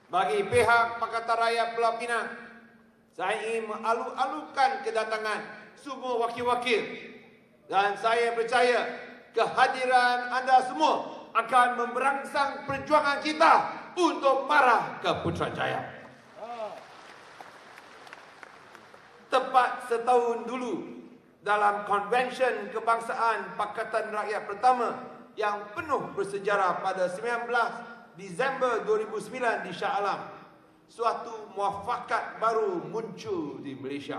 Bagi pihak Pakatan Rakyat Pulau Pinang, saya ingin mengalu-alukan kedatangan semua wakil-wakil dan saya percaya kehadiran anda semua akan memberangsang perjuangan kita untuk marah ke Putrajaya. Tepat setahun dulu, dalam Konvensyen Kebangsaan Pakatan Rakyat pertama yang penuh bersejarah pada 19 Disember 2009 di Shah Alam, suatu muafakat baru muncul di Malaysia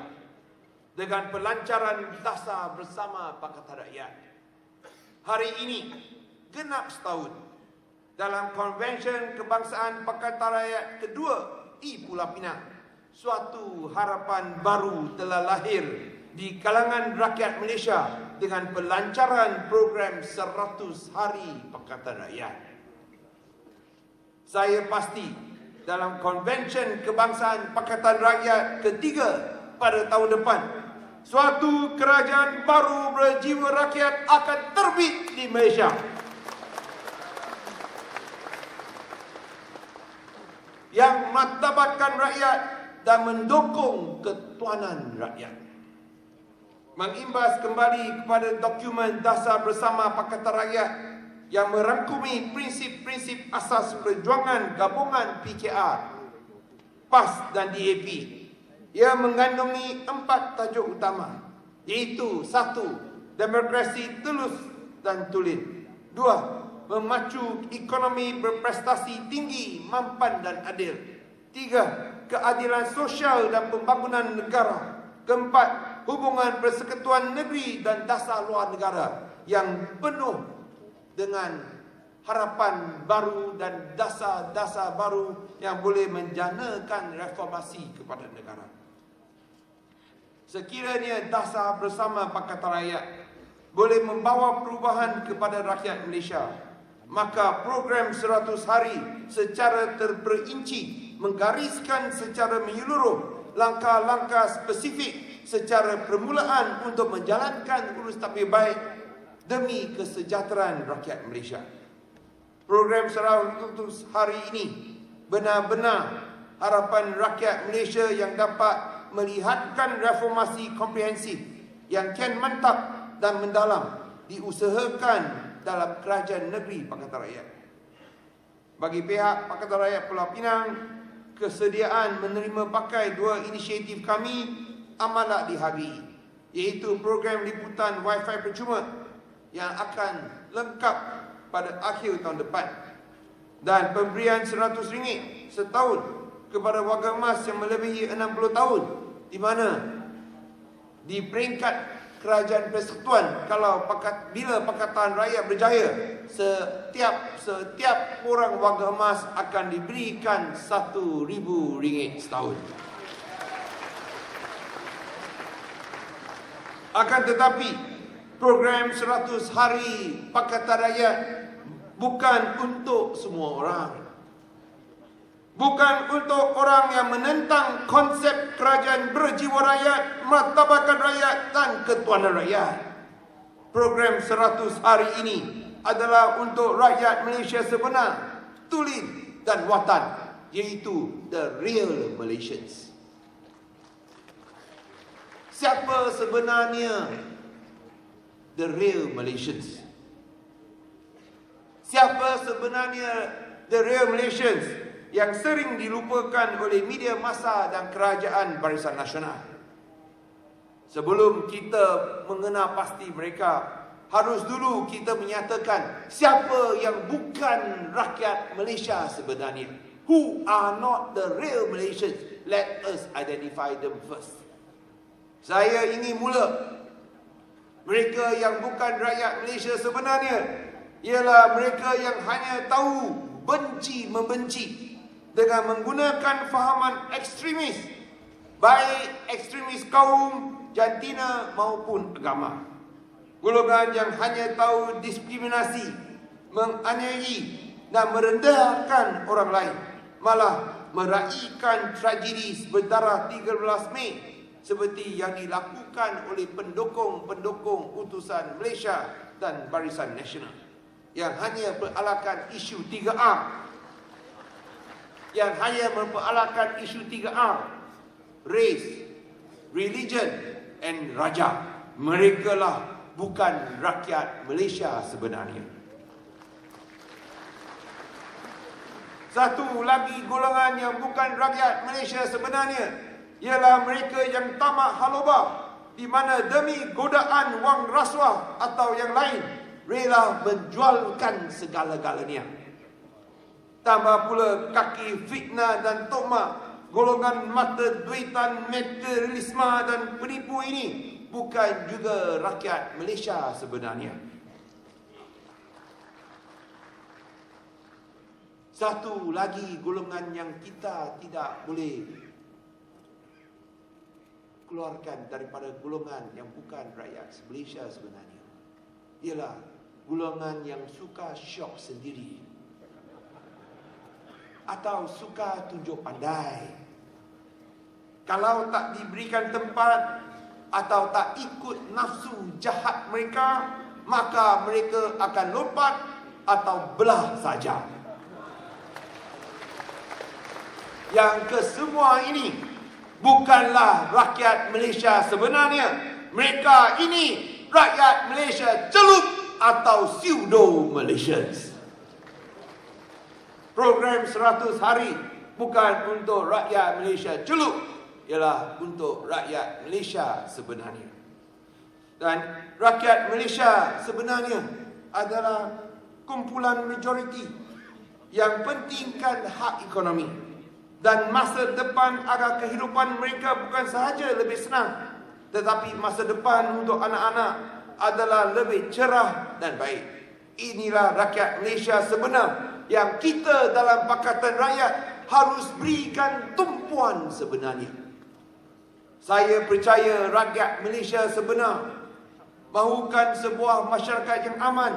dengan pelancaran dasar bersama Pakatan Rakyat. Hari ini genap setahun dalam Konvensyen Kebangsaan Pakatan Rakyat kedua di Pulau Pinang. Suatu harapan baru telah lahir di kalangan rakyat Malaysia dengan pelancaran program 100 Hari Pakatan Rakyat. Saya pasti dalam Konvensyen Kebangsaan Pakatan Rakyat ketiga pada tahun depan, suatu kerajaan baru berjiwa rakyat akan terbit di Malaysia. Yang martabatkan rakyat dan mendukung ketuanan rakyat. Mengimbas kembali kepada dokumen dasar bersama Pakatan Rakyat yang merangkumi prinsip-prinsip asas perjuangan gabungan PKR, PAS dan DAP. Ia mengandungi 4 tajuk utama, iaitu 1. Demokrasi telus dan tulen. 2. Memacu ekonomi berprestasi tinggi, mampan dan adil. 3. Keadilan sosial dan pembangunan negara. 4. Hubungan persekutuan negeri dan dasar luar negara yang penuh dengan harapan baru dan dasar-dasar baru yang boleh menjanakan reformasi kepada negara. Sekiranya dasar bersama Pakatan Rakyat boleh membawa perubahan kepada rakyat Malaysia, maka program 100 hari secara terperinci menggariskan secara menyeluruh langkah-langkah spesifik secara permulaan untuk menjalankan urus tapi baik demi kesejahteraan rakyat Malaysia. Program 100 hari ini benar-benar harapan rakyat Malaysia yang dapat melihatkan reformasi komprehensif yang kian mantap dan mendalam diusahakan dalam kerajaan negeri Pakatan Rakyat. Bagi pihak Pakatan Rakyat Pulau Pinang, kesediaan menerima pakai 2 inisiatif kami amatlah dihargai, iaitu program liputan Wi-Fi percuma yang akan lengkap pada akhir tahun depan dan pemberian RM100 setahun kepada warga emas yang melebihi 60 tahun, di mana di peringkat kerajaan persekutuan, bila Pakatan Rakyat berjaya, setiap orang warga emas akan diberikan RM1,000 setahun. Akan tetapi program 100 hari Pakatan Rakyat bukan untuk semua orang. Bukan untuk orang yang menentang konsep kerajaan berjiwa rakyat, martabatkan rakyat dan ketuanan rakyat. Program 100 hari ini adalah untuk rakyat Malaysia sebenar, tulen dan watan, iaitu the real Malaysians. Siapa sebenarnya the real Malaysians? Siapa sebenarnya the real Malaysians yang sering dilupakan oleh media massa dan kerajaan Barisan Nasional? Sebelum kita mengenal pasti mereka, harus dulu kita menyatakan siapa yang bukan rakyat Malaysia sebenarnya. Who are not the real Malaysians? Let us identify them first. Saya ingin mula. Mereka yang bukan rakyat Malaysia sebenarnya ialah mereka yang hanya tahu benci membenci dengan menggunakan fahaman ekstremis, baik ekstremis kaum, jantina maupun agama. Golongan yang hanya tahu diskriminasi, menganiaya dan merendahkan orang lain, malah meraihkan tragedi berdarah 13 Mei seperti yang dilakukan oleh pendukung-pendukung utusan Malaysia dan Barisan Nasional yang hanya beralakan isu 3R. yang hanya memperalahkan isu 3R, race, religion and raja. Mereka lah bukan rakyat Malaysia sebenarnya. Satu lagi golongan yang bukan rakyat Malaysia sebenarnya ialah mereka yang tamak haloba, di mana demi godaan wang rasuah atau yang lain rela menjualkan segala-galanya. Tambah pula kaki fitnah dan tuhmat golongan mata duitan, materialisme dan penipu ini bukan juga rakyat Malaysia sebenarnya. Satu lagi golongan yang kita tidak boleh keluarkan daripada golongan yang bukan rakyat Malaysia sebenarnya ialah golongan yang suka syok sendiri atau suka tunjuk pandai. Kalau tak diberikan tempat atau tak ikut nafsu jahat mereka, maka mereka akan lompat atau belah saja. Yang kesemua ini bukanlah rakyat Malaysia sebenarnya. Mereka ini rakyat Malaysia celup atau pseudo Malaysians. Program 100 hari bukan untuk rakyat Malaysia celup, ialah untuk rakyat Malaysia sebenarnya. Dan rakyat Malaysia sebenarnya adalah kumpulan majoriti yang pentingkan hak ekonomi dan masa depan agar kehidupan mereka bukan sahaja lebih senang, tetapi masa depan untuk anak-anak adalah lebih cerah dan baik. Inilah rakyat Malaysia sebenar yang kita dalam Pakatan Rakyat harus berikan tumpuan sebenarnya. Saya percaya rakyat Malaysia sebenar mahukan sebuah masyarakat yang aman,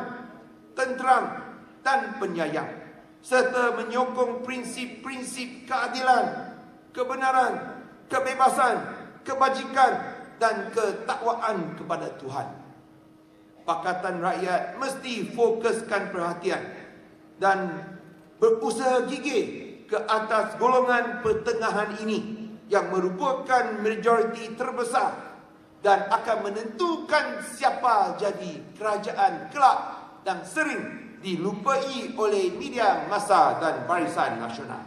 tenteram dan penyayang, serta menyokong prinsip-prinsip keadilan, kebenaran, kebebasan, kebajikan dan ketakwaan kepada Tuhan. Pakatan Rakyat mesti fokuskan perhatian dan berusaha gigih ke atas golongan pertengahan ini yang merupakan majoriti terbesar dan akan menentukan siapa jadi kerajaan kelak dan sering dilupai oleh media massa dan barisan nasional.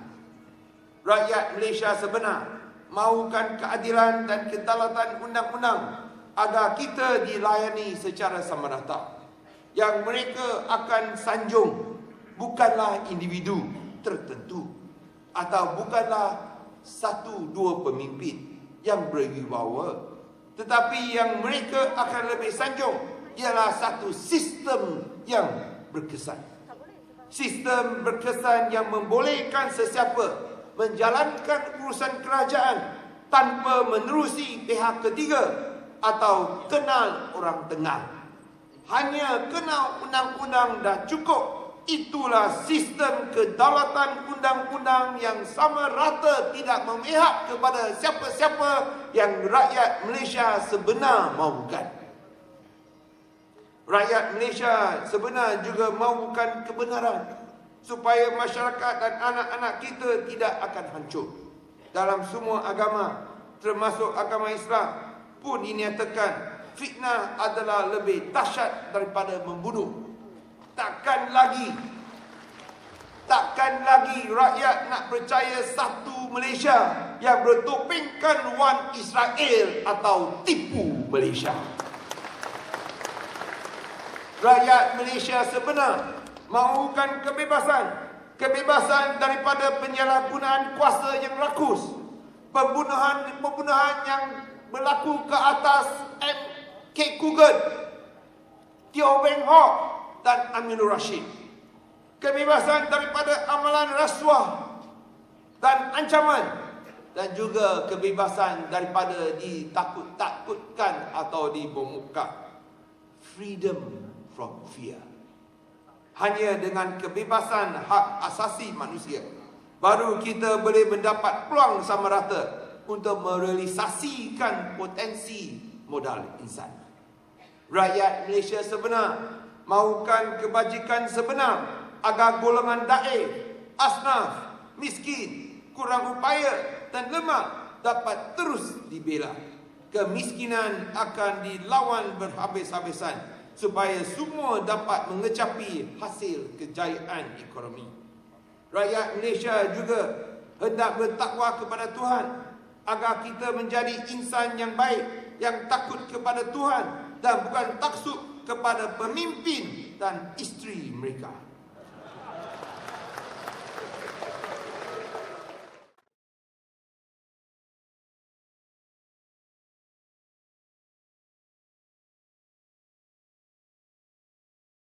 Rakyat Malaysia sebenar mahukan keadilan dan kedaulatan undang-undang agar kita dilayani secara sama rata. Yang mereka akan sanjung bukanlah individu tertentu atau bukanlah satu dua pemimpin yang berwibawa, tetapi yang mereka akan lebih sanjung ialah satu sistem yang berkesan. Sistem berkesan yang membolehkan sesiapa menjalankan urusan kerajaan tanpa menerusi pihak ketiga atau kenal orang tengah. Hanya kenal undang-undang dah cukup. Itulah sistem kedaulatan undang-undang yang sama rata, tidak memihak kepada siapa-siapa yang rakyat Malaysia sebenar mahukan. Rakyat Malaysia sebenar juga mahukan kebenaran supaya masyarakat dan anak-anak kita tidak akan hancur. Dalam semua agama, termasuk agama Islam pun dinyatakan fitnah adalah lebih dahsyat daripada membunuh. Takkan lagi rakyat nak percaya satu Malaysia yang bertopengkan Wan Israel atau tipu Malaysia. Rakyat Malaysia sebenar mahukan kebebasan daripada penyalahgunaan kuasa yang rakus, pembunuhan yang berlaku ke atas M.K. Kugan, Teo Weng Hock dan Aminur Rashid. Kebebasan daripada amalan rasuah dan ancaman, dan juga kebebasan daripada ditakut-takutkan atau dibomukkan. Freedom from fear. Hanya dengan kebebasan hak asasi manusia baru kita boleh mendapat peluang sama rata untuk merealisasikan potensi modal insan. Rakyat Malaysia sebenar mahukan kebajikan sebenar agar golongan da'i, asnaf miskin, kurang upaya dan lemah dapat terus dibela. Kemiskinan akan dilawan berhabis-habisan supaya semua dapat mengecapi hasil kejayaan ekonomi. Rakyat Malaysia juga hendak bertakwa kepada Tuhan agar kita menjadi insan yang baik, yang takut kepada Tuhan dan bukan taksub kepada pemimpin dan isteri mereka.